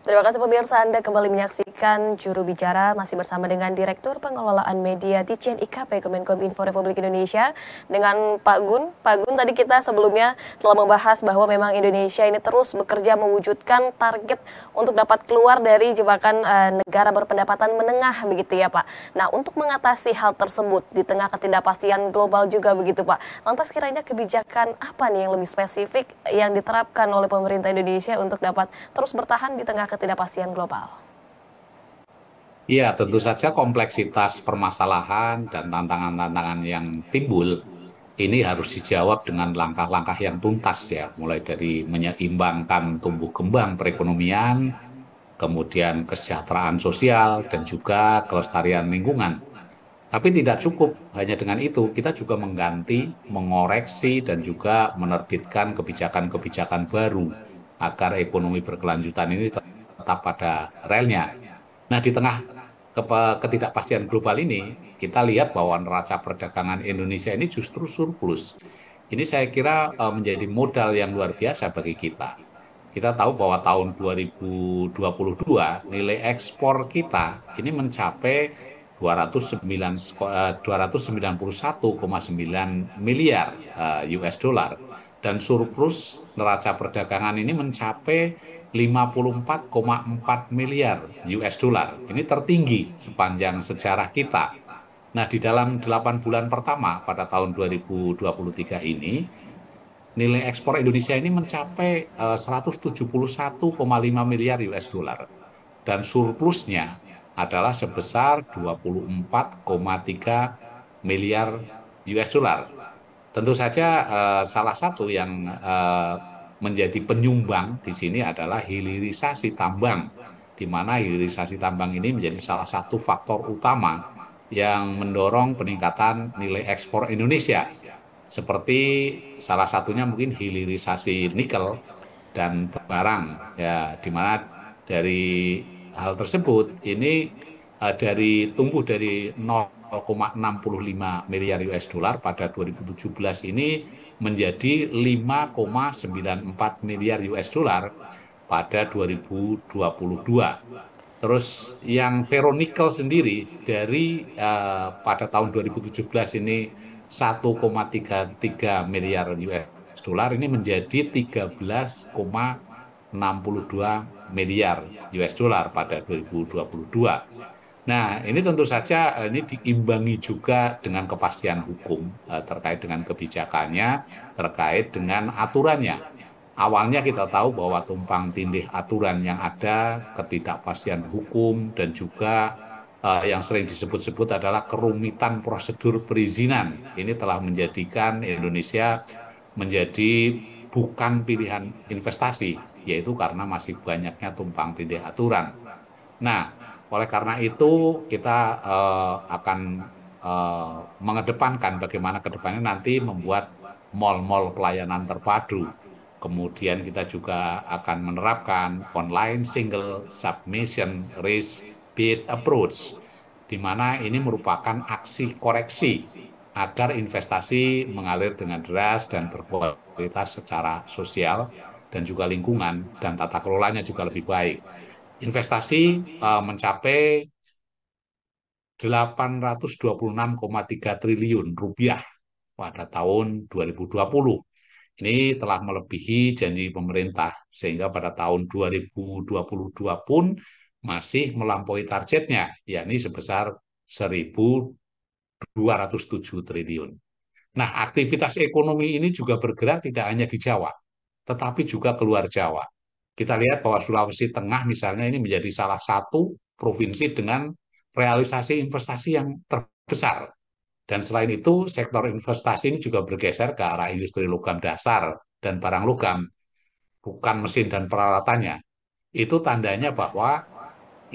Terima kasih pemirsa, Anda kembali menyaksikan Juru Bicara masih bersama dengan Direktur Pengelolaan Media Ditjen IKP Kemenkominfo Republik Indonesia dengan Pak Gun. Pak Gun, tadi kita sebelumnya telah membahas bahwa memang Indonesia ini terus bekerja mewujudkan target untuk dapat keluar dari jebakan negara berpendapatan menengah begitu ya Pak. Nah, untuk mengatasi hal tersebut di tengah ketidakpastian global juga begitu Pak. Lantas kiranya kebijakan apa nih yang lebih spesifik yang diterapkan oleh pemerintah Indonesia untuk dapat terus bertahan di tengah ketidakpastian global? Iya, tentu saja kompleksitas permasalahan dan tantangan-tantangan yang timbul ini harus dijawab dengan langkah-langkah yang tuntas ya, mulai dari menyeimbangkan tumbuh kembang perekonomian, kemudian kesejahteraan sosial, dan juga kelestarian lingkungan. Tapi tidak cukup hanya dengan itu, kita juga mengganti, mengoreksi, dan juga menerbitkan kebijakan-kebijakan baru agar ekonomi berkelanjutan ini tetap pada relnya. Nah, di tengah ketidakpastian global ini, kita lihat bahwa neraca perdagangan Indonesia ini justru surplus. Ini saya kira menjadi modal yang luar biasa bagi kita. Kita tahu bahwa tahun 2022 nilai ekspor kita ini mencapai 291,9 miliar US dollar dan surplus neraca perdagangan ini mencapai 54,4 miliar US dollar. Ini tertinggi sepanjang sejarah kita. Nah, di dalam 8 bulan pertama pada tahun 2023 ini, nilai ekspor Indonesia ini mencapai 171,5 miliar US dollar dan surplusnya adalah sebesar 24,3 miliar US dollar. Tentu saja salah satu yang menjadi penyumbang di sini adalah hilirisasi tambang, di mana hilirisasi tambang ini menjadi salah satu faktor utama yang mendorong peningkatan nilai ekspor Indonesia. Seperti salah satunya mungkin hilirisasi nikel dan barang, ya, di mana dari hal tersebut ini tumbuh dari 0,65 miliar US dollar pada 2017 ini menjadi 5,94 miliar US dollar pada 2022. Terus yang ferronikel sendiri dari pada tahun 2017 ini 1,33 miliar US dollar ini menjadi 13,62 miliar US dollar pada 2022. Nah, ini tentu saja ini diimbangi juga dengan kepastian hukum terkait dengan kebijakannya, terkait dengan aturannya. Awalnya kita tahu bahwa tumpang tindih aturan yang ada, ketidakpastian hukum, dan juga yang sering disebut-sebut adalah kerumitan prosedur perizinan. Ini telah menjadikan Indonesia menjadi bukan pilihan investasi, yaitu karena masih banyaknya tumpang tindih aturan. Nah, oleh karena itu kita akan mengedepankan bagaimana kedepannya nanti membuat mal-mal pelayanan terpadu. Kemudian kita juga akan menerapkan online single submission risk based approach, di mana ini merupakan aksi koreksi agar investasi mengalir dengan deras dan berkualitas secara sosial dan juga lingkungan dan tata kelolanya juga lebih baik. Investasi mencapai 826,3 triliun rupiah pada tahun 2020. Ini telah melebihi janji pemerintah, sehingga pada tahun 2022 pun masih melampaui targetnya, yakni sebesar 1.207 triliun. Nah, aktivitas ekonomi ini juga bergerak tidak hanya di Jawa, tetapi juga keluar Jawa. Kita lihat bahwa Sulawesi Tengah misalnya ini menjadi salah satu provinsi dengan realisasi investasi yang terbesar. Dan selain itu, sektor investasi ini juga bergeser ke arah industri logam dasar dan barang logam, bukan mesin dan peralatannya. Itu tandanya bahwa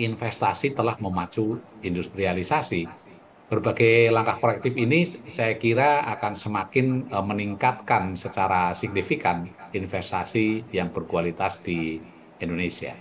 investasi telah memacu industrialisasi. Berbagai langkah korektif ini saya kira akan semakin meningkatkan secara signifikan investasi yang berkualitas di Indonesia.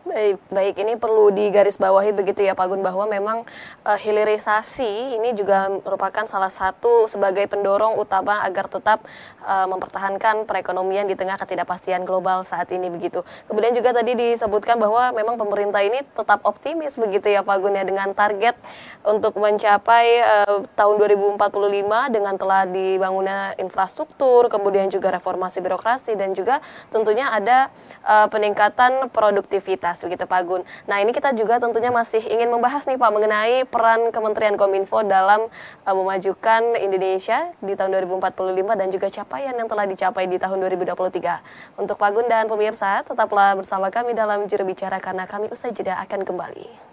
Baik, baik, ini perlu digarisbawahi begitu ya Pak Gun, bahwa memang hilirisasi ini juga merupakan salah satu sebagai pendorong utama agar tetap mempertahankan perekonomian di tengah ketidakpastian global saat ini begitu. Kemudian juga tadi disebutkan bahwa memang pemerintah ini tetap optimis begitu ya Pak Gun ya, dengan target untuk mencapai tahun 2045 dengan telah dibangunnya infrastruktur, kemudian juga reformasi birokrasi dan juga tentunya ada peningkatan produktivitas begitu Pak Gun. Nah, ini kita juga tentunya masih ingin membahas nih Pak mengenai peran Kementerian Kominfo dalam memajukan Indonesia di tahun 2045 dan juga capaian yang telah dicapai di tahun 2023. Untuk Pak Gun dan pemirsa, tetaplah bersama kami dalam Juru Bicara karena kami usai jeda akan kembali.